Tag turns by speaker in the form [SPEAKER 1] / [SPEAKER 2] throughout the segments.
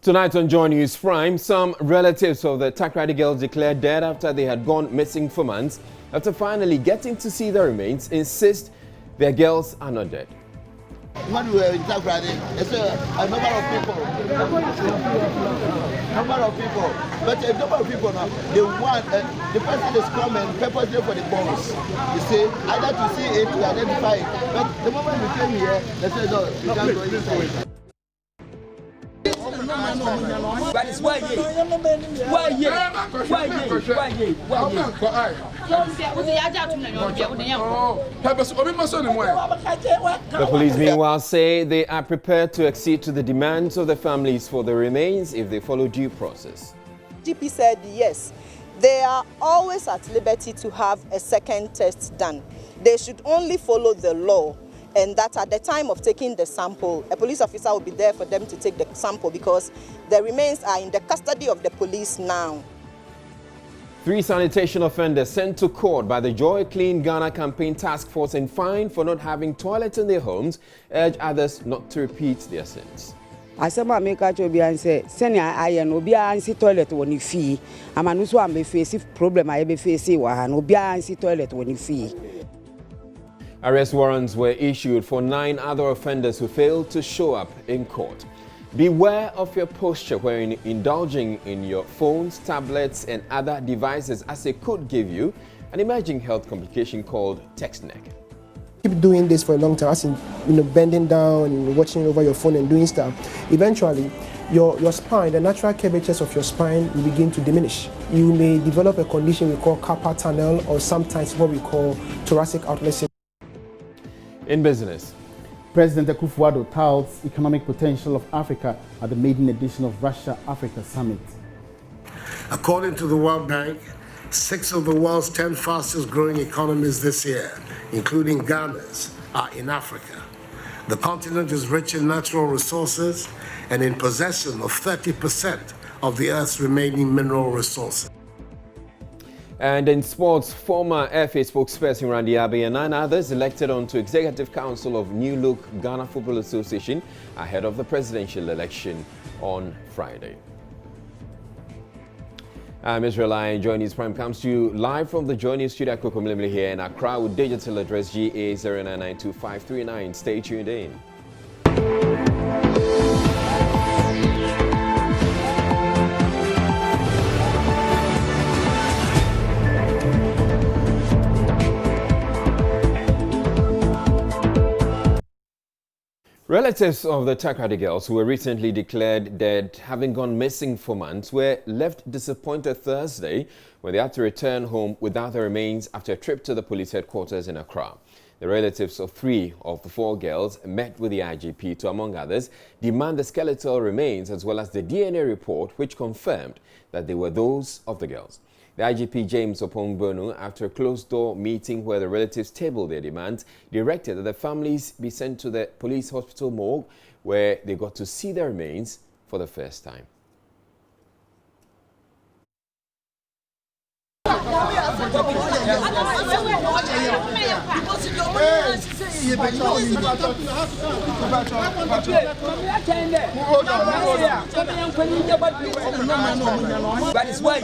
[SPEAKER 1] Tonight on Joy News Prime, some relatives of the Takoradi girls declared dead after they had gone missing for months. After finally getting to see their remains, insist their girls are not dead.
[SPEAKER 2] When we were in Takoradi, it's a number of people. But a number of people now, they want, the person is coming purposely for the bombs. You see, either to see it, to identify it. But the moment we came here, they said, no, you can't go inside.
[SPEAKER 3] But it's why
[SPEAKER 1] The police meanwhile say they are prepared to accede to the demands of the families for the remains if they follow due process.
[SPEAKER 4] GP said yes, they are always at liberty to have a second test done. They should only follow the law, and that at the time of taking the sample, a police officer will be there for them to take the sample because the remains are in the custody of the police now.
[SPEAKER 1] 3 sanitation offenders sent to court by the Joy Clean Ghana campaign task force and fined for not having toilets in their homes urge others not to repeat their sins.
[SPEAKER 5] Asema meka cho bia nse senia aye no bia nsi toilet woni fie amanu so am be face problem aye be face wa ha no bia nsi toilet woni fie.
[SPEAKER 1] Arrest warrants were issued for 9 other offenders who failed to show up in court. Beware of your posture when indulging in your phones, tablets and other devices, as it could give you an emerging health complication called text neck.
[SPEAKER 6] Keep doing this for a long time, as in, bending down and watching over your phone and doing stuff. Eventually, your spine, the natural curvatures of your spine will begin to diminish. You may develop a condition we call carpal tunnel, or sometimes what we call thoracic outlet syndrome.
[SPEAKER 1] In business,
[SPEAKER 7] President Akufo-Addo touts economic potential of Africa at the maiden edition of Russia-Africa Summit.
[SPEAKER 8] According to the World Bank, 6 of the world's 10 fastest growing economies this year, including Ghana's, are in Africa. The continent is rich in natural resources and in possession of 30% of the Earth's remaining mineral resources.
[SPEAKER 1] And in sports, former FA spokesperson Randy Abbey and 9 others elected onto Executive Council of New Look Ghana Football Association ahead of the presidential election on Friday. I'm Israel and Joy News Prime comes to you live from the Joy News studio at Kokomlimli here in Accra with digital address GA09925339. Stay tuned in. Relatives of the Takoradi girls who were recently declared dead, having gone missing for months, were left disappointed Thursday when they had to return home without their remains after a trip to the police headquarters in Accra. The relatives of 3 of the 4 girls met with the IGP to, among others, demand the skeletal remains as well as the DNA report, which confirmed that they were those of the girls. The IGP James Opongbonu, after a closed-door meeting where the relatives tabled their demands, directed that the families be sent to the police hospital morgue where they got to see their remains for the first time.
[SPEAKER 3] But it's why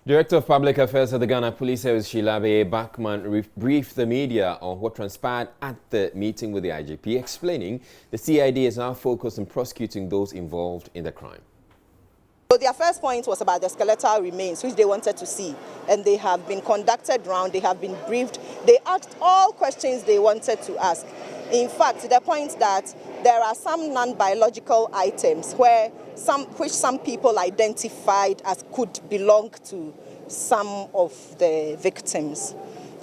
[SPEAKER 1] Director of Public Affairs at the Ghana Police Service, Shilabe Bachman, briefed the media on what transpired at the meeting with the IGP, explaining the CID is now focused on prosecuting those involved in the crime.
[SPEAKER 4] So their first point was about the skeletal remains, which they wanted to see. And they have been conducted round, they have been briefed. They asked all questions they wanted to ask. In fact, to the point that there are some non-biological items which some people identified as could belong to some of the victims.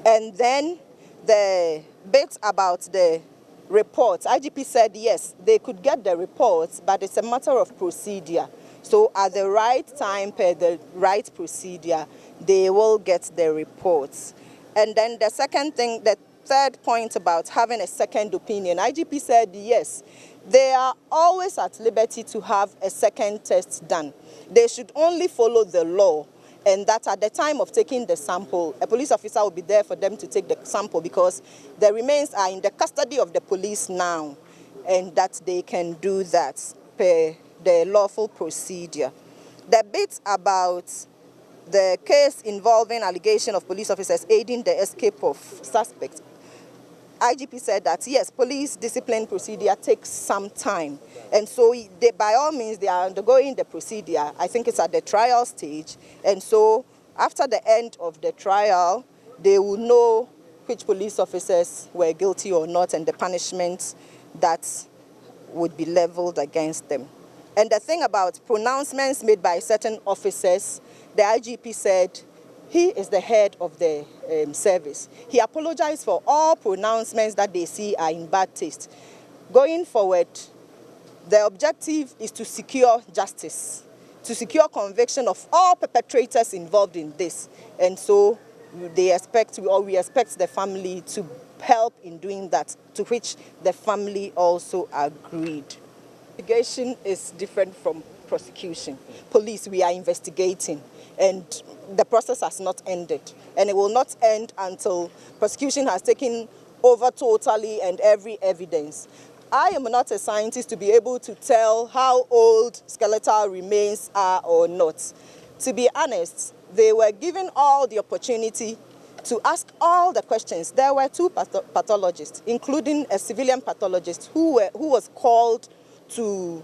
[SPEAKER 4] And then the bit about the reports. IGP said yes, they could get the reports, but it's a matter of procedure. So at the right time, per the right procedure, they will get the reports. And then the second thing, the third point about having a second opinion, IGP said yes, they are always at liberty to have a second test done. They should only follow the law, and that at the time of taking the sample, a police officer will be there for them to take the sample because the remains are in the custody of the police now, and that they can do that per the lawful procedure. The bit about the case involving allegation of police officers aiding the escape of suspects, IGP said that, yes, police discipline procedure takes some time. And so they, by all means, they are undergoing the procedure. I think it's at the trial stage. And so after the end of the trial, they will know which police officers were guilty or not and the punishment that would be leveled against them. And the thing about pronouncements made by certain officers, the IGP said, he is the head of the service. He apologized for all pronouncements that they see are in bad taste. Going forward, the objective is to secure justice, to secure conviction of all perpetrators involved in this. And so we expect the family to help in doing that, to which the family also agreed. Investigation is different from prosecution. Police, we are investigating, and the process has not ended, and it will not end until prosecution has taken over totally and every evidence. I am not a scientist to be able to tell how old skeletal remains are or not. To be honest, they were given all the opportunity to ask all the questions. There were two pathologists, including a civilian pathologist who was called to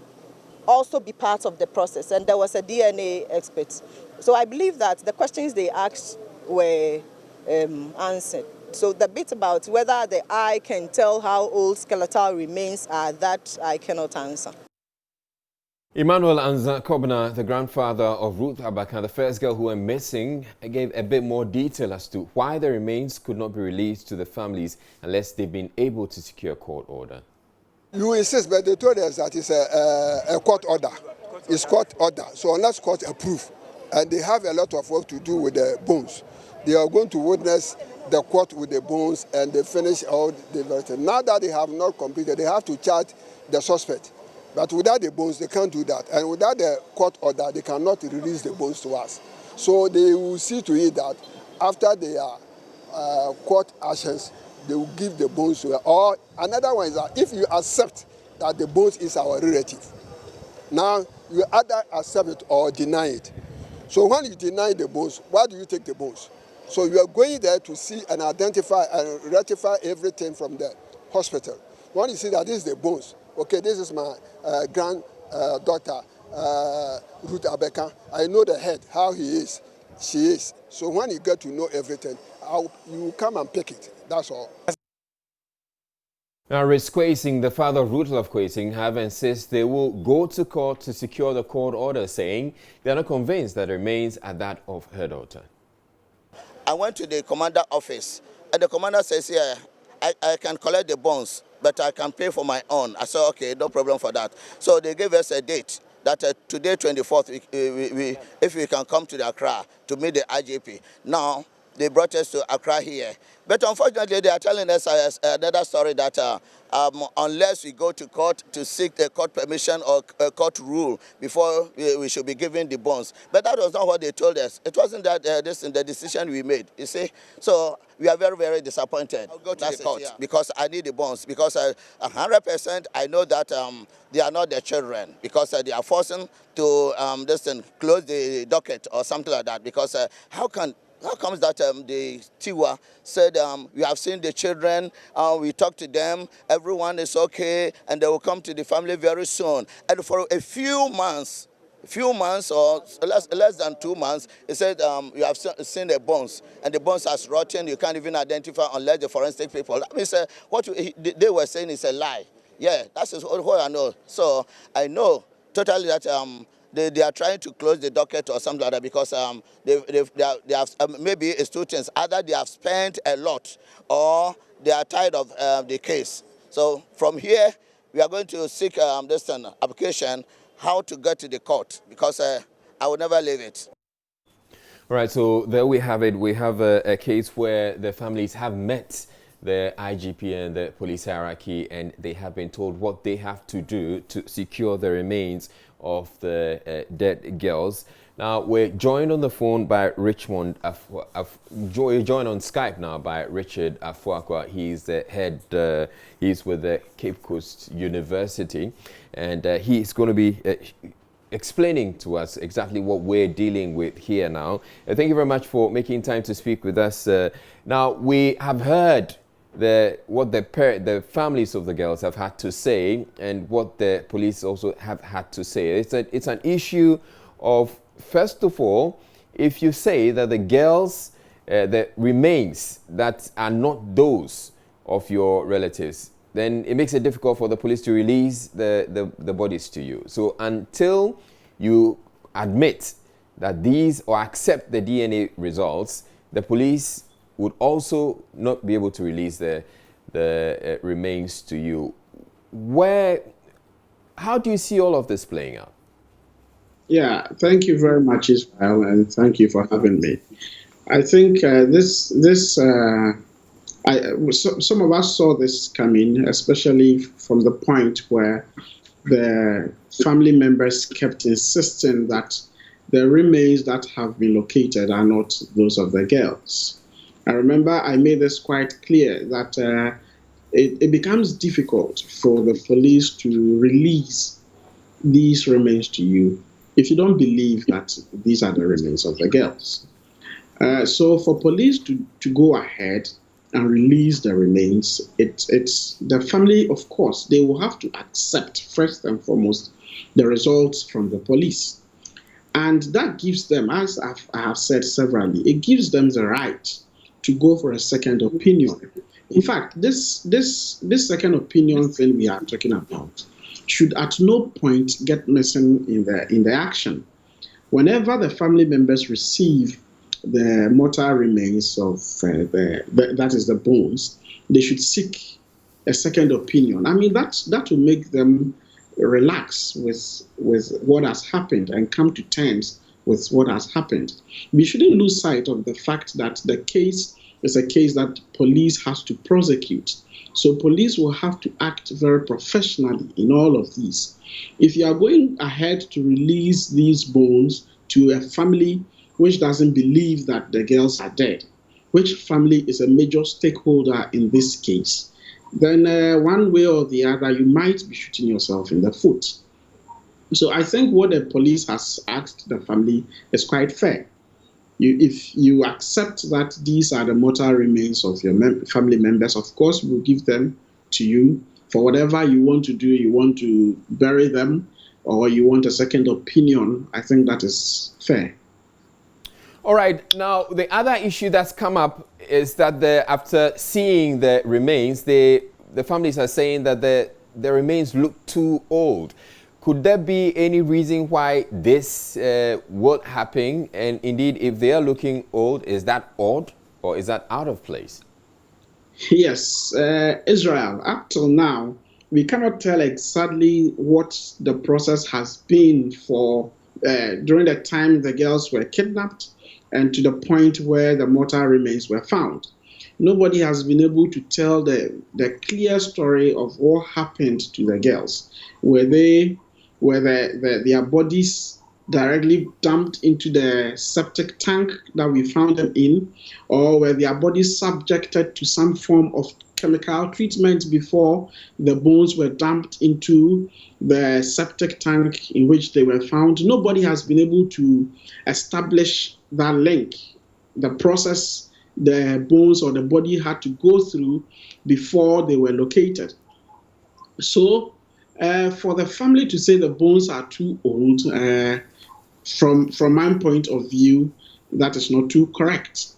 [SPEAKER 4] also be part of the process, and there was a DNA expert. So I believe that the questions they asked were answered. So the bit about whether the eye can tell how old skeletal remains are, that I cannot answer.
[SPEAKER 1] Emmanuel Anza Kobna, the grandfather of Ruth Abaka, the first girl who went missing, gave a bit more detail as to why the remains could not be released to the families unless they've been able to secure a court order.
[SPEAKER 9] You insist, but they told us that it's a court order. It's court order. So unless court approve, and they have a lot of work to do with the bones. They are going to witness the court with the bones, and they finish all the everything. Now that they have not completed, they have to charge the suspect. But without the bones, they can't do that. And without the court order, they cannot release the bones to us. So they will see to it that after their court actions, they will give the bones to her. Or another one is that if you accept that the bones is our relative, now you either accept it or deny it. So when you deny the bones, why do you take the bones? So you are going there to see and identify and rectify everything from the hospital. When you see that this is the bones, okay, this is my granddaughter, Ruth Abeka. I know the head, how he is, she is. So when you get to know everything, you come and pick it. That's all.
[SPEAKER 1] Now, Riz Kwesing, the father of Ruth Love Kwesing, have insists they will go to court to secure the court order, saying they are not convinced that the remains are that of her daughter.
[SPEAKER 2] I went to the commander office, and the commander says, yeah, I can collect the bones, but I can pay for my own. I said, okay, no problem for that. So they gave us a date that today, 24th, if we can come to the Accra to meet the IJP. Now, they brought us to Accra here. But unfortunately, they are telling us another story that unless we go to court to seek the court permission or court rule before we should be given the bonds. But that was not what they told us. It wasn't that this in the decision we made, you see. So we are very, very disappointed. I'll go to the court because I need the bonds. Because 100% I know that they are not their children, because they are forcing to close the docket or something like that. Because how comes that the Tiwa said, we have seen the children, we talked to them, everyone is okay, and they will come to the family very soon. And for a few months or less than 2 months, he said, you have seen the bones, and the bones are rotten, you can't even identify unless the forensic people. That means what they were saying is a lie. Yeah, that's what I know. So I know totally that they are trying to close the docket or something like that, because they have maybe it's two things. Either they have spent a lot or they are tired of the case. So from here, we are going to seek this application how to get to the court, because I will never leave it.
[SPEAKER 1] All right, so there we have it. We have a case where the families have met the IGP and the police hierarchy, and they have been told what they have to do to secure the remains of the dead girls. Now, we're joined on the phone by Richmond, we're joined on Skype now by Richard Afuakwa. He's the head, he's with the Cape Coast University, and he's going to be explaining to us exactly what we're dealing with here now. Thank you very much for making time to speak with us. Now, we have heard what the families of the girls have had to say, and what the police also have had to say. It's an issue of, first of all, if you say that the girls, the remains that are not those of your relatives, then it makes it difficult for the police to release the bodies to you. So until you admit that these, or accept the DNA results, the police would also not be able to release the remains to you. How do you see all of this playing out?
[SPEAKER 10] Yeah, thank you very much, Israel, and thank you for having me. I think some of us saw this coming, especially from the point where the family members kept insisting that the remains that have been located are not those of the girls. I remember I made this quite clear that it becomes difficult for the police to release these remains to you if you don't believe that these are the remains of the girls. So for police to go ahead and release the remains, it's the family, of course, they will have to accept first and foremost the results from the police. And that gives them, as I have said severally, it gives them the right to go for a second opinion. In fact, this second opinion thing we are talking about should at no point get missing in the action. Whenever the family members receive the mortal remains of that is the bones, they should seek a second opinion. I mean, that will make them relax with what has happened and come to terms with what has happened. We shouldn't lose sight of the fact that the case is a case that police has to prosecute. So police will have to act very professionally in all of these. If you are going ahead to release these bones to a family which doesn't believe that the girls are dead, which family is a major stakeholder in this case, then one way or the other, you might be shooting yourself in the foot. So I think what the police has asked the family is quite fair. If you accept that these are the mortal remains of your family members, of course, we'll give them to you for whatever you want to do. You want to bury them, or you want a second opinion. I think that is fair.
[SPEAKER 1] All right. Now, the other issue that's come up is that after seeing the remains, the families are saying that the remains look too old. Could there be any reason why this would happen? And indeed, if they are looking old, is that odd or is that out of place?
[SPEAKER 10] Yes, Israel, up till now, we cannot tell exactly what the process has been for during the time the girls were kidnapped and to the point where the mortal remains were found. Nobody has been able to tell the clear story of what happened to the girls. Were their bodies directly dumped into the septic tank that we found them in, or were their bodies subjected to some form of chemical treatment before the bones were dumped into the septic tank in which they were found? Nobody has been able to establish that link, the process the bones or the body had to go through before they were located. So for the family to say the bones are too old, from my point of view, that is not too correct.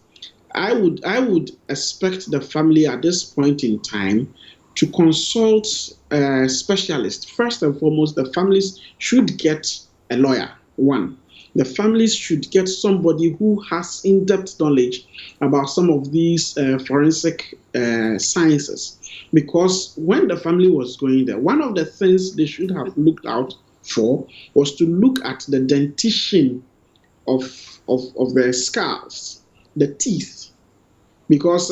[SPEAKER 10] I would expect the family at this point in time to consult a specialist. First and foremost, the families should get a lawyer, one. the families should get somebody who has in-depth knowledge about some of these forensic sciences. Because when the family was going there, one of the things they should have looked out for was to look at the dentition of the scars, the teeth. Because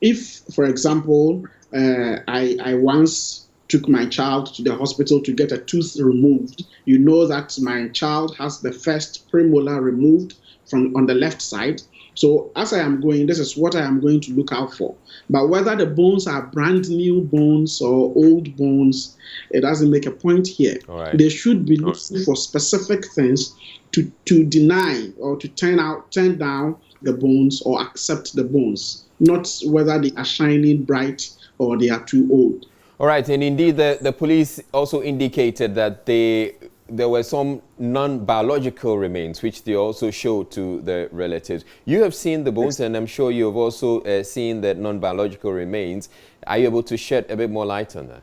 [SPEAKER 10] if, for example, I once took my child to the hospital to get a tooth removed, you know that my child has the first premolar removed from on the left side. So as I am going, this is what I am going to look out for. But whether the bones are brand new bones or old bones, it doesn't make a point here.
[SPEAKER 1] Right.
[SPEAKER 10] They should be looking for specific things to deny or to turn down the bones or accept the bones, not whether they are shining bright or they are too old.
[SPEAKER 1] All right, and indeed the police also indicated that there were some non-biological remains which they also showed to the relatives. You have seen the bones, and I'm sure you have also seen the non-biological remains. Are you able to shed a bit more light on that?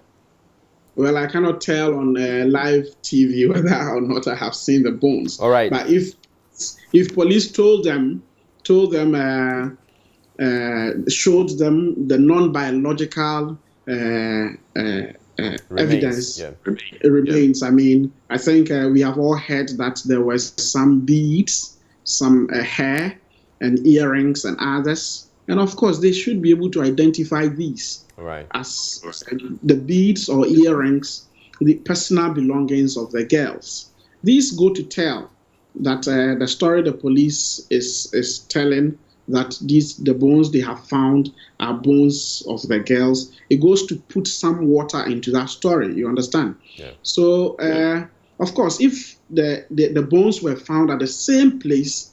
[SPEAKER 10] Well, I cannot tell on live TV whether or not I have seen the bones.
[SPEAKER 1] All right.
[SPEAKER 10] But if police showed them the non-biological evidence remains. I mean, I think we have all heard that there was some beads, some hair, and earrings, and others. And of course, they should be able to identify these as the beads or earrings, the personal belongings of the girls. These go to tell that the story the police is telling, that the bones they have found are bones of the girls. It goes to put some water into that story, you understand?
[SPEAKER 1] Yeah.
[SPEAKER 10] So, of course, if the bones were found at the same place,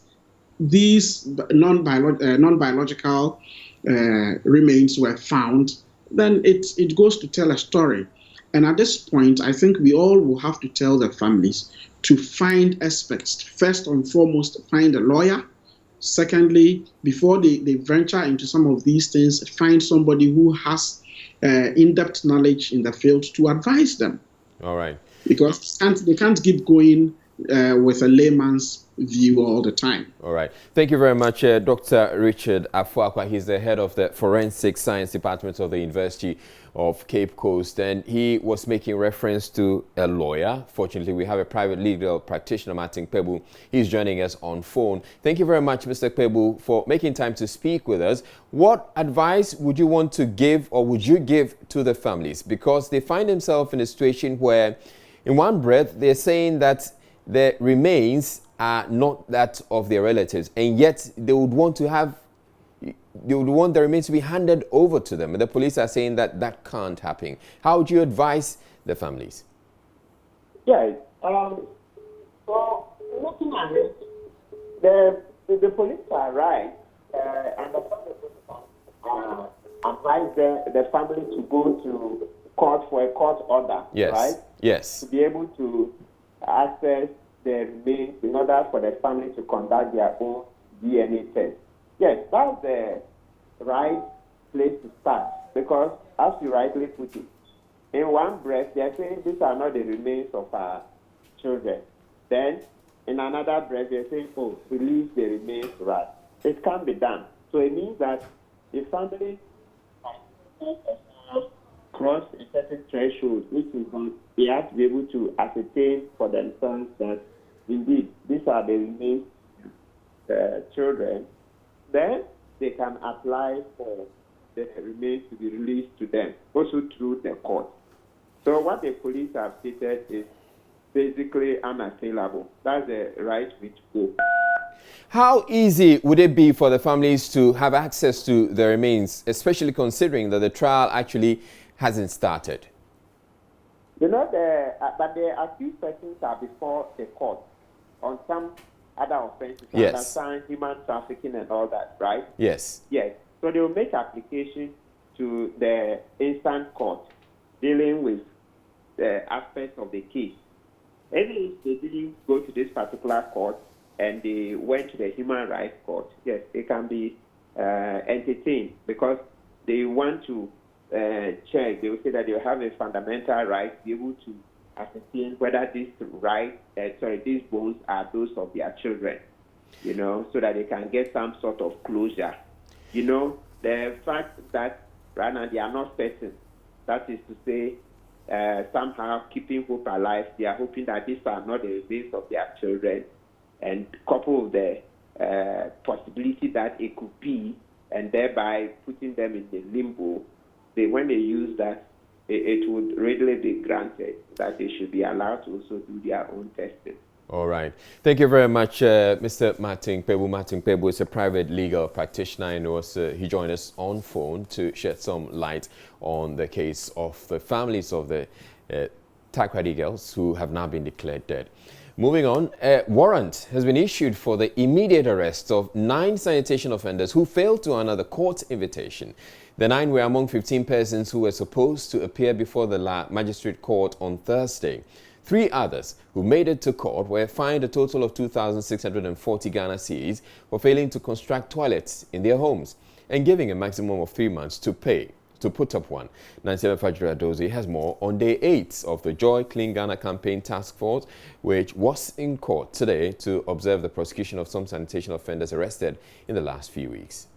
[SPEAKER 10] these non-biological remains were found, then it goes to tell a story. And at this point, I think we all will have to tell the families to find experts. First and foremost, find a lawyer. Secondly, before they venture into some of these things, find somebody who has in-depth knowledge in the field to advise them.
[SPEAKER 1] All right.
[SPEAKER 10] Because they can't keep going with a layman's view all the time.
[SPEAKER 1] All right. Thank you very much, Dr. Richard Afuakwa. He's the head of the Forensic Science Department of the University of Cape Coast, and he was making reference to a lawyer. Fortunately, we have a private legal practitioner, Martin Pebu. He's joining us on phone. Thank you very much, Mr. Pebu, for making time to speak with us. What advice would you want to give, or would you give to the families? Because they find themselves in a situation where, in one breath, they're saying that the remains are not that of their relatives, and yet they would want the remains to be handed over to them. And the police are saying that that can't happen. How would you advise the families?
[SPEAKER 11] Yes. So looking at it, the police are right, and the family advise the family to go to court for a court order.
[SPEAKER 1] Yes.
[SPEAKER 11] Right?
[SPEAKER 1] Yes.
[SPEAKER 11] To be able to access the remains in order for the family to conduct their own DNA test. Yes, that's the right place to start, because as you rightly put it, in one breath they are saying these are not the remains of our children. Then in another breath they are saying, oh, release the remains to us. It can be done. So it means that the family cross a certain threshold, which is that they have to be able to ascertain for themselves that indeed these are the remains children. Then they can apply for the remains to be released to them, also through the court. So what the police have stated is basically unassailable. That's the right way to go.
[SPEAKER 1] How easy would it be for the families to have access to the remains, especially considering that the trial actually hasn't started?
[SPEAKER 11] You know, but the accused persons are before the court on some other offenses,
[SPEAKER 1] yes.
[SPEAKER 11] Understand human trafficking and all that, right?
[SPEAKER 1] Yes.
[SPEAKER 11] Yes. So they will make application to the instant court dealing with the aspects of the case. Even if they didn't go to this particular court and they went to the human rights court, yes, they can be entertained, because they want to check. They will say that they have a fundamental right to be able to ascertain whether these bones are those of their children, so that they can get some sort of closure. The fact that right now they are not certain, that is to say, somehow keeping hope alive, they are hoping that these are not the remains of their children, and couple with the possibility that it could be, and thereby putting them in the limbo. When they use that, it would readily be granted that they should be allowed to also do their own testing.
[SPEAKER 1] All right. Thank you very much, Mr. Martin Pebu. Martin Pebu is a private legal practitioner, and he joined us on phone to shed some light on the case of the families of the Takoradi girls who have now been declared dead. Moving on, a warrant has been issued for the immediate arrest of 9 sanitation offenders who failed to honor the court invitation. The 9 were among 15 persons who were supposed to appear before the magistrate court on Thursday. 3 others who made it to court were fined a total of 2,640 Ghana cedis for failing to construct toilets in their homes and giving a maximum of 3 months to put up one. Nancy Fajra has more on day 8 of the Joy Clean Ghana campaign task force, which was in court today to observe the prosecution of some sanitation offenders arrested in the last few weeks.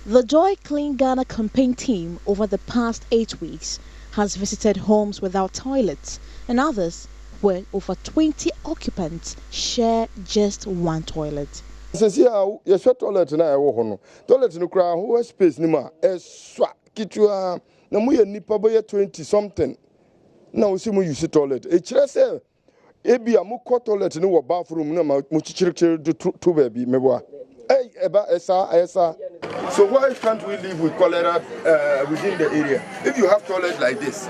[SPEAKER 12] The Joy Clean Ghana campaign team over the past 8 weeks has visited homes without toilets, and others where over 20 occupants share just one toilet.
[SPEAKER 13] Since you shut toilet na e wo ho no toilet no kra ho space ni ma e swa kitua na mu ye nipa boye 20 something na wo si mu use toilet e kire se e bia mu ko toilet ni wo bathroom na mu chichirikiri to baby meboa eba esa. So why can't we live with cholera within the area? If you have toilet like this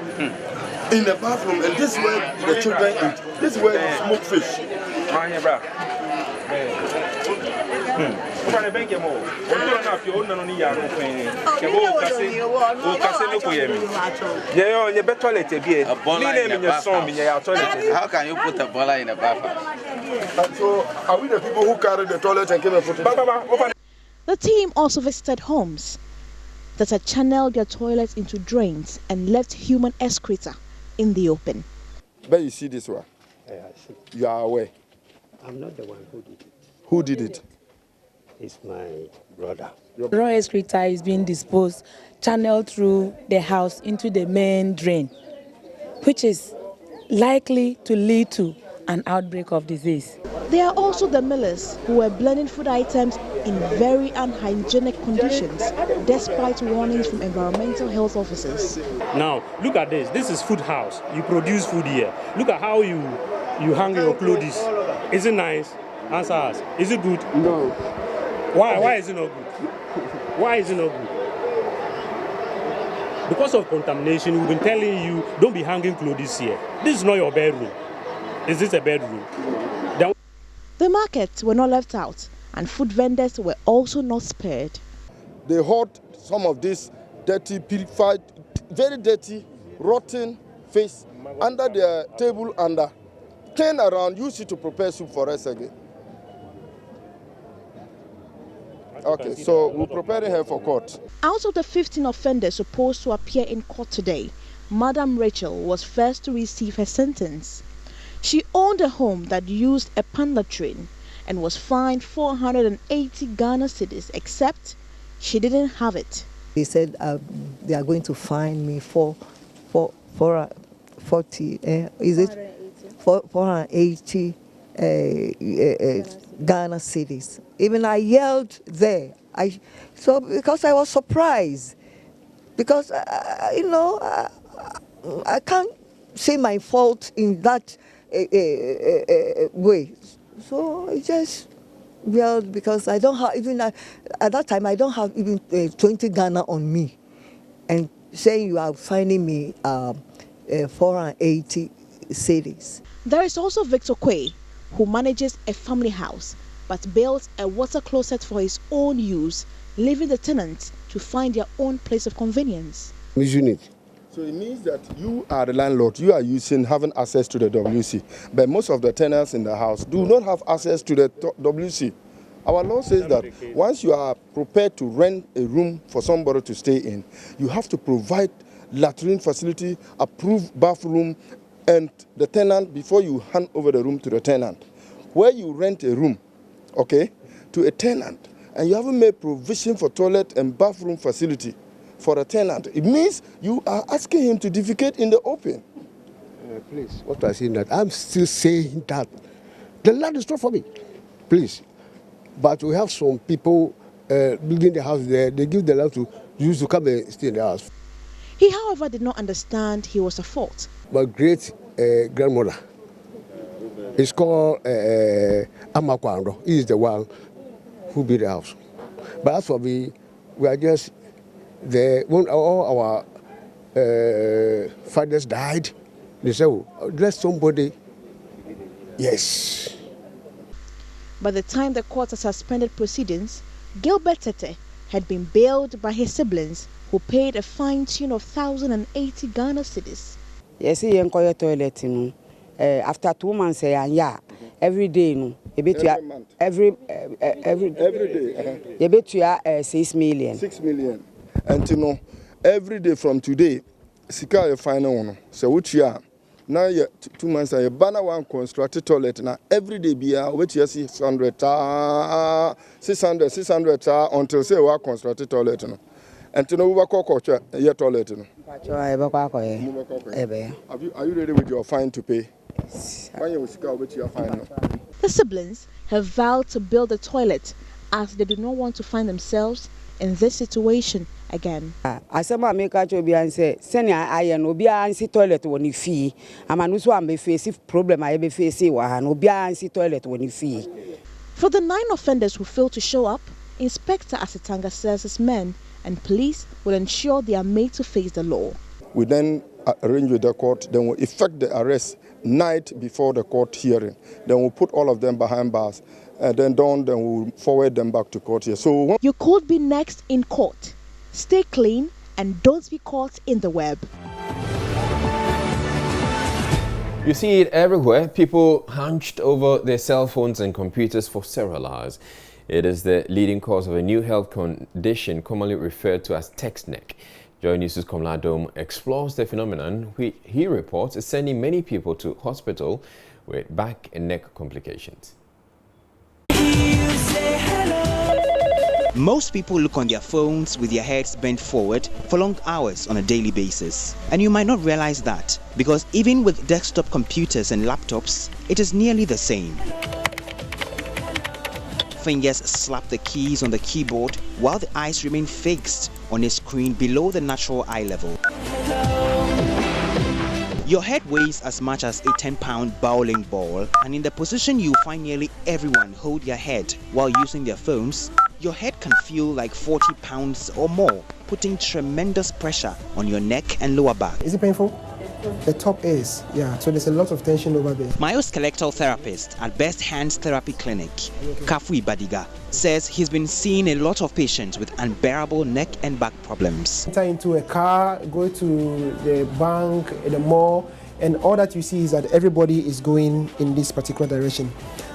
[SPEAKER 13] in the bathroom, and this is where the children eat, this is where you smoke fish.
[SPEAKER 14] How can you put a boiler in a bathroom?
[SPEAKER 13] So are we the people who carry the toilet and came and put it?
[SPEAKER 12] The team also visited homes that had channeled their toilets into drains and left human excreta in the open.
[SPEAKER 13] But you see this one?
[SPEAKER 15] Yeah, I see.
[SPEAKER 13] You are aware?
[SPEAKER 15] I'm not the one who did it.
[SPEAKER 13] Who did it?
[SPEAKER 15] It's my brother.
[SPEAKER 16] Raw excreta is being disposed, channeled through the house into the main drain, which is likely to lead to an outbreak of disease.
[SPEAKER 12] There are also the millers who were blending food items in very unhygienic conditions, despite warnings from environmental health officers.
[SPEAKER 17] Now, look at this. This is food house. You produce food here. Look at how you hang your clothes. Is it nice? Answer us. Is it good?
[SPEAKER 13] No.
[SPEAKER 17] Why is it not good? Why is it not good? Because of contamination, we've been telling you, don't be hanging clothes here. This is not your bedroom. Is this a bedroom?
[SPEAKER 12] The markets were not left out, and food vendors were also not spared.
[SPEAKER 13] They hoard some of this dirty, purified, very dirty, rotten fish under their table and turn around, use it to prepare soup for us again. Okay, so we're preparing her for court.
[SPEAKER 12] Out of the 15 offenders supposed to appear in court today, Madam Rachel was first to receive her sentence. She owned a home that used a pan latrine and was fined 480 Ghana cedis, except she didn't have it.
[SPEAKER 18] They said they are going to fine me for 480 Ghana cedis. Even I yelled there. Because I was surprised. Because I can't say my fault in that way. So I just yelled because I don't have even at that time I don't have even 20 Ghana on me, and saying you are finding me 480 cedis.
[SPEAKER 12] There is also Victor Quay, who manages a family house but built a water closet for his own use, leaving the tenants to find their own place of convenience.
[SPEAKER 13] Unit. So it means that you are the landlord, you are having access to the WC, but most of the tenants in the house do not have access to the WC. Our law says that once you are prepared to rent a room for somebody to stay in, you have to provide latrine facility, approved bathroom, and the tenant, before you hand over the room to the tenant, where you rent a room, okay, to a tenant, and you haven't made provision for toilet and bathroom facility for a tenant, it means you are asking him to defecate in the open.
[SPEAKER 15] Please, what I say that I'm still saying that the land is not for me, please. But we have some people building the house there. They give the land to use to come and stay in the house.
[SPEAKER 12] He, however, did not understand he was at fault.
[SPEAKER 15] My great grandmother is called Amakwando. He is the one who built the house. But as for me, we are just there. When all our fathers died, they said, oh, let somebody, yes.
[SPEAKER 12] By the time the court had suspended proceedings, Gilbert Tete had been bailed by his siblings, who paid a fine tune of 1,080 Ghana cedis.
[SPEAKER 5] Yes, he enquire toilet no. After 2 months, every day no. Every day. You bet you 6 million.
[SPEAKER 13] 6 million. And you know, every day from today, Sika you final one. So which year? Now you 2 months you banner one constructed toilet. Now every day be which you 600 until say we constructed toilet no. And to know we call your toilet no.
[SPEAKER 5] Are
[SPEAKER 13] you ready with your fine to pay? When you Sika which your fine no.
[SPEAKER 12] The siblings have vowed to build a toilet as they do not want to find themselves in this situation again.
[SPEAKER 5] Asema make cho bia say senior aye no bia ansi toilet woni fie amanu so am be face problem aye be face wa ha no bia ansi toilet woni fie.
[SPEAKER 12] For the 9 offenders who failed to show up, Inspector Asitanga says his men and police will ensure they are made to face the law.
[SPEAKER 13] We then arrange with the court, then we'll effect the arrest night before the court hearing. Then we'll put all of them behind bars. And then we'll forward them back to court here. So
[SPEAKER 12] you could be next in court. Stay clean and don't be caught in the web.
[SPEAKER 1] You see it everywhere. People hunched over their cell phones and computers for several hours. It is the leading cause of a new health condition commonly referred to as text neck. Joy News' Komla Dome explores the phenomenon, which he reports is sending many people to hospital with back and neck complications.
[SPEAKER 19] Most people look on their phones with their heads bent forward for long hours on a daily basis. And you might not realize that, because even with desktop computers and laptops, it is nearly the same. Fingers slap the keys on the keyboard while the eyes remain fixed on a screen below the natural eye level. Your head weighs as much as a 10-pound bowling ball, and in the position you find nearly everyone hold their head while using their phones, your head can feel like 40 pounds or more, putting tremendous pressure on your neck and lower back.
[SPEAKER 6] Is it painful? The top is, yeah, so there's a lot of tension over there.
[SPEAKER 19] Myoskeletal therapist at Best Hands Therapy Clinic, Kafui Badiga, says he's been seeing a lot of patients with unbearable neck and back problems.
[SPEAKER 6] Enter into a car, go to the bank, the mall, and all that you see is that everybody is going in this particular direction.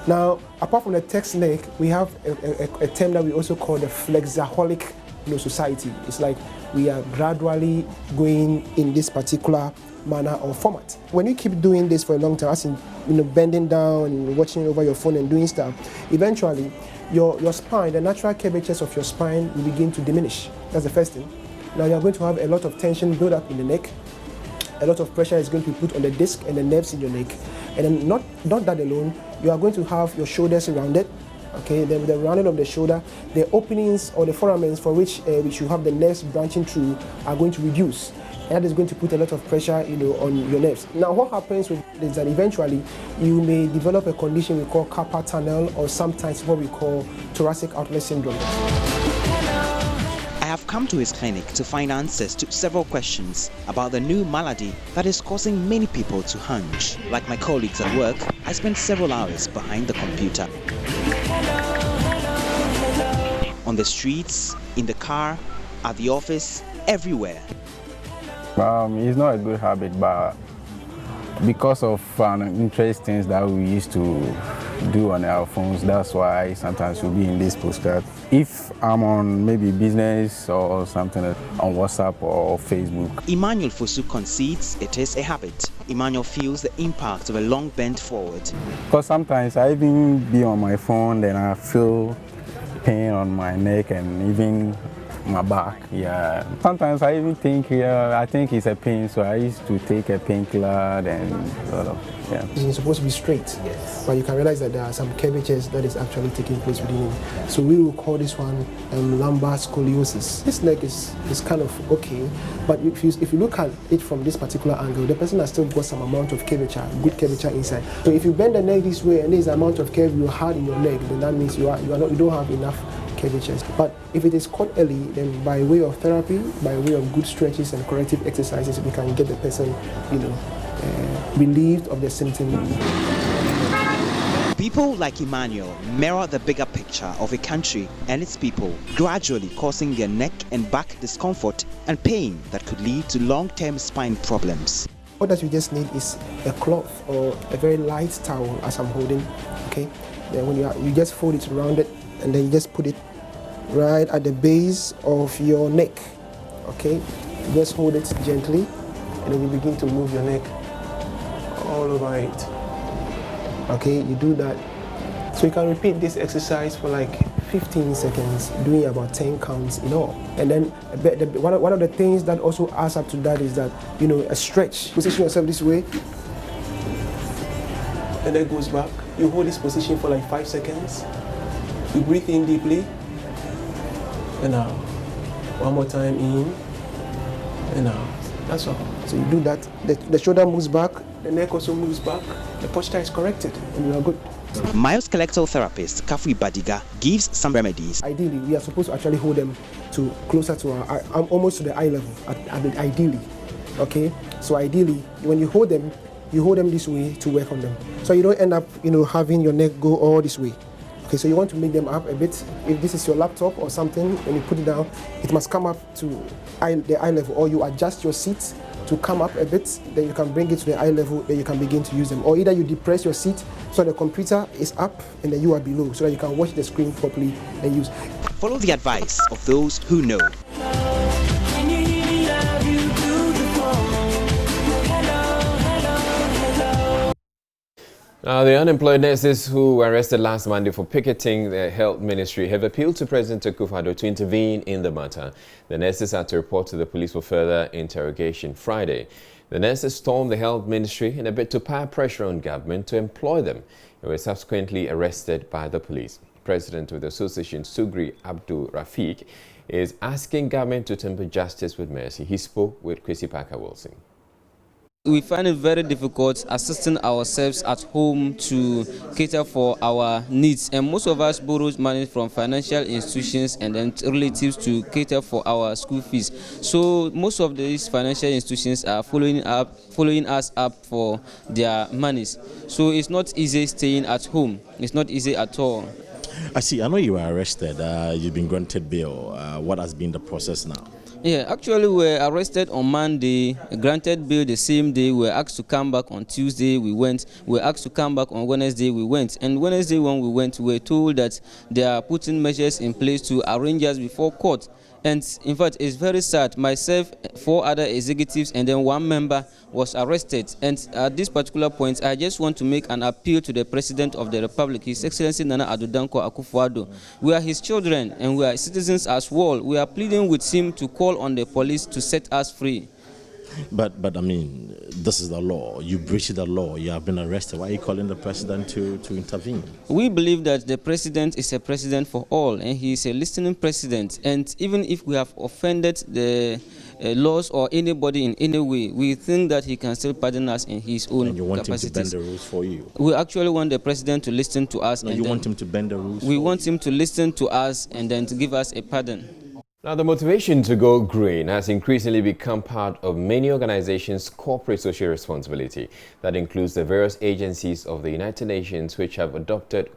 [SPEAKER 6] Now, apart from the text neck, we have a term that we also call the flexaholic society. It's like we are gradually going in this particular manner or format. When you keep doing this for a long time, as in bending down and watching over your phone and doing stuff, eventually your spine, the natural curvatures of your spine will begin to diminish. That's the first thing. Now you're going to have a lot of tension build up in the neck. A lot of pressure is going to be put on the disc and the nerves in your neck. And then not that alone, you are going to have your shoulders rounded. Okay, the rounding of the shoulder, the openings or the foramens for which you have the nerves branching through are going to reduce. And that is going to put a lot of pressure, on your nerves. Now, what happens with is that eventually you may develop a condition we call carpal tunnel, or sometimes what we call thoracic outlet syndrome.
[SPEAKER 19] I have come to his clinic to find answers to several questions about the new malady that is causing many people to hunch. Like my colleagues at work, I spent several hours behind the computer. On the streets, in the car, at the office, everywhere.
[SPEAKER 20] It's not a good habit, but because of interesting things that we used to do on our phones. That's why sometimes we'll be in this postcard. If I'm on maybe business or something on WhatsApp or Facebook.
[SPEAKER 19] Emmanuel Fosu concedes it is a habit. Emmanuel feels the impact of a long bend forward.
[SPEAKER 20] Because sometimes I even be on my phone, then I feel pain on my neck and even my back. Yeah. Sometimes I even think, I think it's a pain, so I used to take a painkiller and sort of, yeah.
[SPEAKER 6] It's supposed to be straight, yes. But you can realize that there are some curvatures that is actually taking place within it. So we will call this one lumbar scoliosis. This neck is kind of okay, but if you look at it from this particular angle, the person has still got some amount of curvature, good curvature inside. So if you bend the neck this way and there's an amount of curve you had in your leg, then that means you don't have enough curvatures. But if it is caught early, then by way of therapy, by way of good stretches and corrective exercises, we can get the person, relieved of the symptom.
[SPEAKER 19] People like Emmanuel mirror the bigger picture of a country and its people, gradually causing their neck and back discomfort and pain that could lead to long-term spine problems.
[SPEAKER 6] What that you just need is a cloth or a very light towel, as I'm holding. Okay, then when you just fold it around it, and then you just put it right at the base of your neck. Okay, just hold it gently, and then you begin to move your neck all over it. Okay, you do that. So you can repeat this exercise for like 15 seconds, doing about 10 counts in all. And then one of the things that also adds up to that is that, a stretch. Position yourself this way, and then goes back. You hold this position for like 5 seconds. You breathe in deeply, and out. One more time, in, and out. That's all. So you do that, the shoulder moves back, the neck also moves back, the posture is corrected, and you are good.
[SPEAKER 19] Myoskeletal therapist Kafui Badiga gives some remedies.
[SPEAKER 6] Ideally, we are supposed to actually hold them closer to almost to the eye level, ideally. Okay? So ideally, when you hold them this way to work on them. So you don't end up, having your neck go all this way. Okay, so you want to make them up a bit. If this is your laptop or something, when you put it down, it must come up to the eye level, or you adjust your seat to come up a bit, then you can bring it to the eye level, then you can begin to use them. Or either you depress your seat so the computer is up and then you are below, so that you can watch the screen properly and use.
[SPEAKER 19] Follow the advice of those who know.
[SPEAKER 1] Now, the unemployed nurses who were arrested last Monday for picketing the health ministry have appealed to President Akufo-Addo to intervene in the matter. The nurses had to report to the police for further interrogation Friday. The nurses stormed the health ministry in a bid to pile pressure on government to employ them and were subsequently arrested by the police. President of the association, Sugri Abdul Rafiq, is asking government to temper justice with mercy. He spoke with Kwesi Parker-Wilson.
[SPEAKER 21] We find it very difficult assisting ourselves at home to cater for our needs, and most of us borrow money from financial institutions and then relatives to cater for our school fees. So most of these financial institutions are following us up for their monies. So it's not easy staying at home. It's not easy at all.
[SPEAKER 22] I see. I know you were arrested. You've been granted bail. What has been the process now?
[SPEAKER 21] Yeah, actually we were arrested on Monday, granted bail the same day. We were asked to come back on Tuesday, we went. We were asked to come back on Wednesday, we went. And Wednesday when we went, we were told that they are putting measures in place to arrange us before court. And in fact, it's very sad. Myself, 4 other executives, and then 1 member was arrested. And at this particular point, I just want to make an appeal to the President of the Republic, His Excellency Nana Addo Dankwa Akufo-Addo. We are his children and we are citizens as well. We are pleading with him to call on the police to set us free.
[SPEAKER 22] But I mean, this is the law. You breached the law. You have been arrested. Why are you calling the president to intervene?
[SPEAKER 21] We believe that the president is a president for all, and he is a listening president. And even if we have offended the laws or anybody in any way, we think that he can still pardon us in his own
[SPEAKER 22] and you want
[SPEAKER 21] capacities.
[SPEAKER 22] him to bend the rules for you?
[SPEAKER 21] We actually want the president to listen to us.
[SPEAKER 22] No,
[SPEAKER 21] and
[SPEAKER 22] you want him to bend the rules?
[SPEAKER 21] We want him to listen to us and then to give us a pardon.
[SPEAKER 1] Now, the motivation to go green has increasingly become part of many organizations' corporate social responsibility. That includes the various agencies of the United Nations which have adopted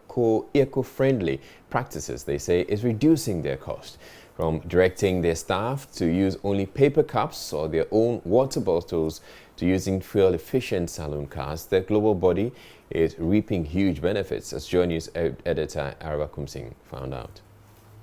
[SPEAKER 1] eco-friendly practices they say is reducing their cost. From directing their staff to use only paper cups or their own water bottles to using fuel-efficient saloon cars, the global body is reaping huge benefits, as Joy News editor Araba Kumsing found out.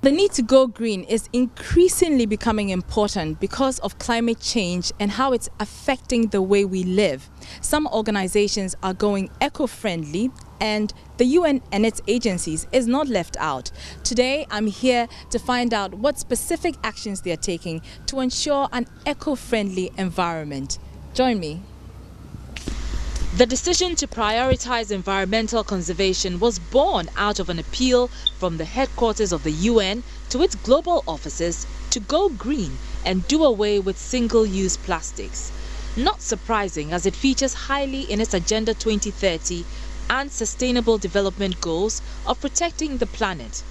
[SPEAKER 7] The need to go green is increasingly becoming important because of climate change and how it's affecting the way we live. Some organizations are going eco-friendly, and the UN and its agencies is not left out. Today, I'm here to find out what specific actions they are taking to ensure an eco-friendly environment. Join me. The decision to prioritize environmental conservation was born out of an appeal from the headquarters of the UN to its global offices to go green and do away with single-use plastics. Not surprising, as it features highly in its Agenda 2030 and Sustainable Development Goals of protecting the planet.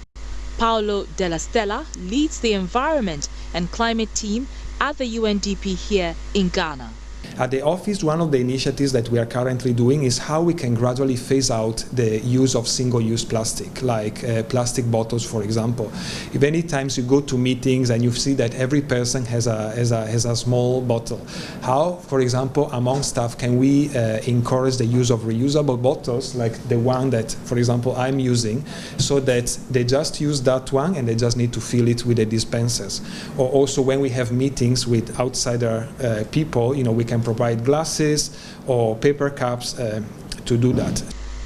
[SPEAKER 7] Paolo Della Stella leads the Environment and Climate team at the UNDP here in Ghana.
[SPEAKER 8] At the office, one of the initiatives that we are currently doing is how we can gradually phase out the use of single-use plastic, like plastic bottles, for example. If any times you go to meetings and you see that every person has a small bottle, how, for example, among staff can we encourage the use of reusable bottles, like the one that, for example, I'm using, so that they just use that one and they just need to fill it with the dispensers. Or also when we have meetings with outsider people, we can provide glasses or paper cups to do that.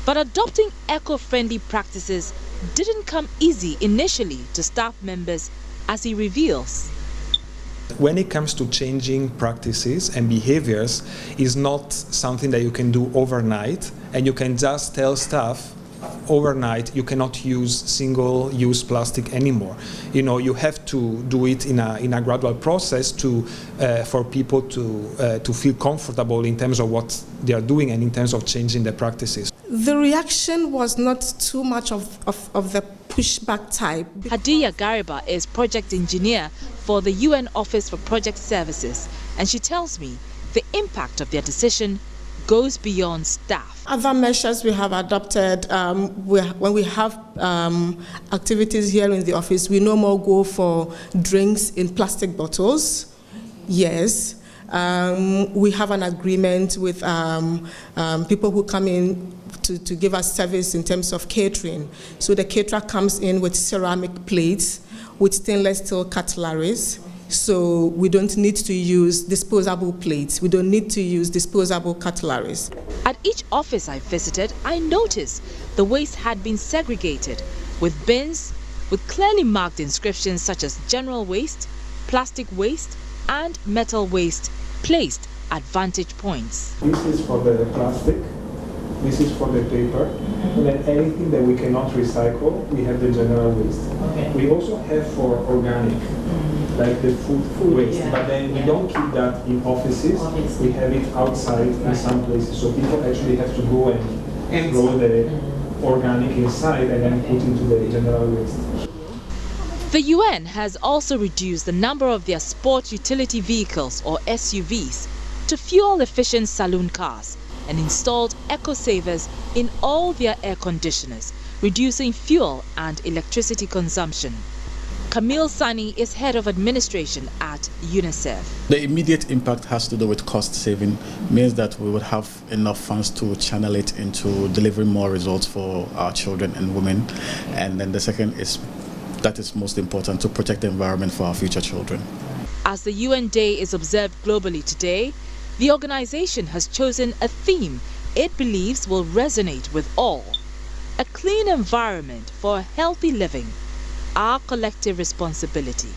[SPEAKER 7] But adopting eco-friendly practices didn't come easy initially to staff members, as he reveals.
[SPEAKER 8] When it comes to changing practices and behaviors, is not something that you can do overnight, and you can just tell staff overnight you cannot use single-use plastic anymore. You have to do it in a gradual process for people to feel comfortable in terms of what they are doing and in terms of changing their practices.
[SPEAKER 23] The reaction was not too much of the pushback type.
[SPEAKER 7] Hadiya Gariba is project engineer for the UN Office for Project Services, and she tells me the impact of their decision goes beyond staff.
[SPEAKER 23] Other measures we have adopted, when we have activities here in the office, we no more go for drinks in plastic bottles. Yes. We have an agreement with people who come in to give us service in terms of catering. So the caterer comes in with ceramic plates, with stainless steel cutleries. So we don't need to use disposable plates. We don't need to use disposable cutleries.
[SPEAKER 7] At each office I visited, I noticed the waste had been segregated with bins with clearly marked inscriptions such as general waste, plastic waste, and metal waste placed at vantage points.
[SPEAKER 8] This is for the plastic, this is for the paper, and then anything that we cannot recycle, we have the general waste. Okay. We also have for organic, like the food waste, but then we don't keep that in offices. We have it outside in some places, so people actually have to go and throw the organic inside and then put into the general waste.
[SPEAKER 7] The UN has also reduced the number of their sport utility vehicles, or SUVs, to fuel-efficient saloon cars and installed eco-savers in all their air conditioners, reducing fuel and electricity consumption. Camille Sani is head of administration at UNICEF.
[SPEAKER 24] The immediate impact has to do with cost saving, means that we would have enough funds to channel it into delivering more results for our children and women. And then the second is, that is most important, to protect the environment for our future children.
[SPEAKER 7] As the UN Day is observed globally today, the organization has chosen a theme it believes will resonate with all: a clean environment for a healthy living, our collective responsibility.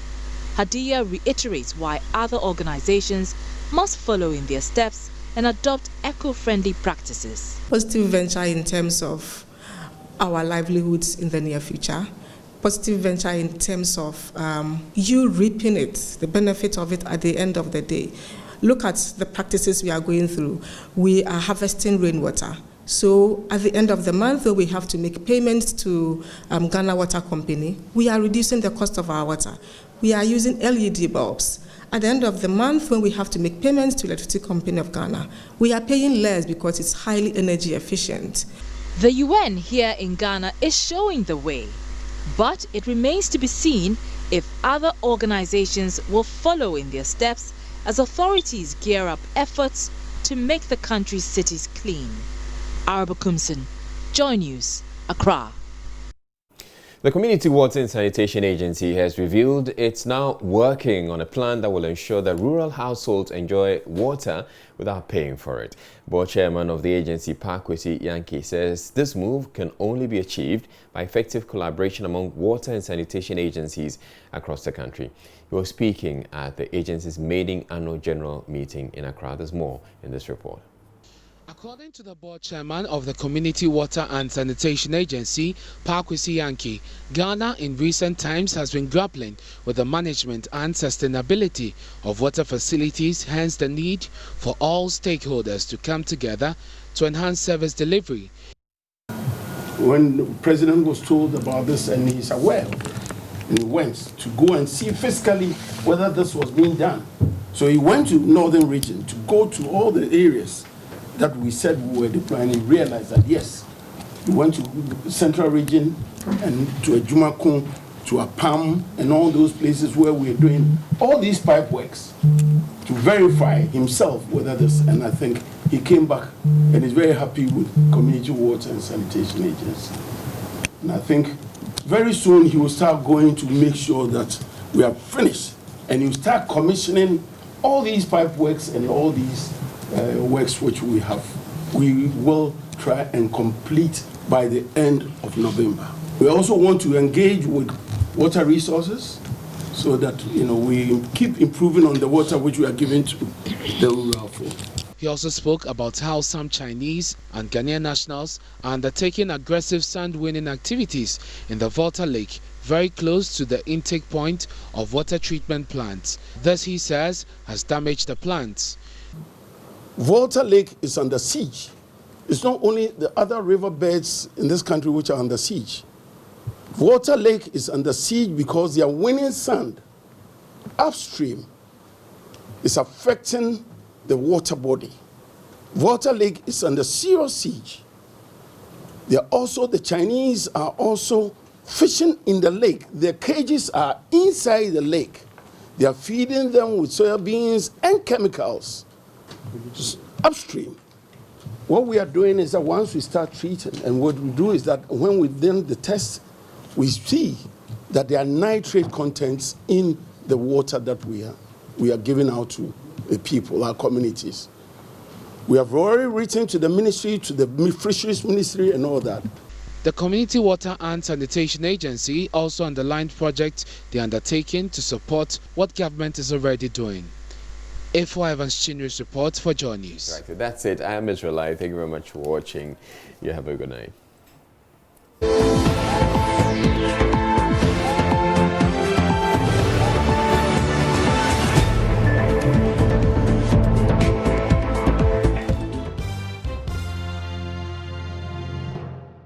[SPEAKER 7] Hadiya reiterates why other organizations must follow in their steps and adopt eco-friendly practices.
[SPEAKER 23] Positive venture in terms of our livelihoods in the near future. Positive venture in terms of you reaping it, the benefit of it at the end of the day. Look at the practices we are going through. We are harvesting rainwater. So at the end of the month, we have to make payments to Ghana Water Company. We are reducing the cost of our water. We are using LED bulbs. At the end of the month, when we have to make payments to Electricity Company of Ghana, we are paying less because it's highly energy efficient.
[SPEAKER 7] The UN here in Ghana is showing the way, but it remains to be seen if other organizations will follow in their steps as authorities gear up efforts to make the country's cities clean. Araba Kumsin, Joy News, Accra.
[SPEAKER 1] The Community Water and Sanitation Agency has revealed it's now working on a plan that will ensure that rural households enjoy water without paying for it. Board chairman of the agency, Takoradi Yankee, says this move can only be achieved by effective collaboration among water and sanitation agencies across the country. He was speaking at the agency's maiden annual general meeting in Accra. There's more in this report.
[SPEAKER 2] According to the board chairman of the Community Water and Sanitation Agency, Takoradi Yankee, Ghana in recent times has been grappling with the management and sustainability of water facilities, hence the need for all stakeholders to come together to enhance service delivery.
[SPEAKER 3] When the president was told about this and he's aware, and he went to go and see fiscally whether this was being done. So he went to northern region to go to all the areas that we said we were deploying. He realized that yes, we went to central region and to Ajumakun, to Apam, and all those places where we are doing all these pipe works to verify himself whether this, and I think he came back and is very happy with Community Water and Sanitation Agency. And I think very soon he will start going to make sure that we are finished, and he will start commissioning all these pipe works and all these works which we have. We will try and complete by the end of November. We also want to engage with water resources so that we keep improving on the water which we are giving to the rural folk.
[SPEAKER 2] He also spoke about how some Chinese and Ghanaian nationals are undertaking aggressive sand-winning activities in the Volta Lake, very close to the intake point of water treatment plants. This, he says, has damaged the plants.
[SPEAKER 3] Volta Lake is under siege. It's not only the other riverbeds in this country which are under siege. Volta Lake is under siege because they are winning sand upstream. It's affecting the water body. Volta Lake is under serious siege. The Chinese are also fishing in the lake. Their cages are inside the lake. They are feeding them with soybeans and chemicals upstream. What we are doing is that once we start treating, and what we do is that when we done the test, we see that there are nitrate contents in the water that we are giving out to the people, our communities. We have already written to the ministry, to the fisheries ministry and all that.
[SPEAKER 2] The Community Water and Sanitation Agency also underlined projects they are undertaking to support what government is already doing. A4 Evans Chinris report for Joy News.
[SPEAKER 1] Right, that's it. I am Israelite. Thank you very much for watching. You have a good night.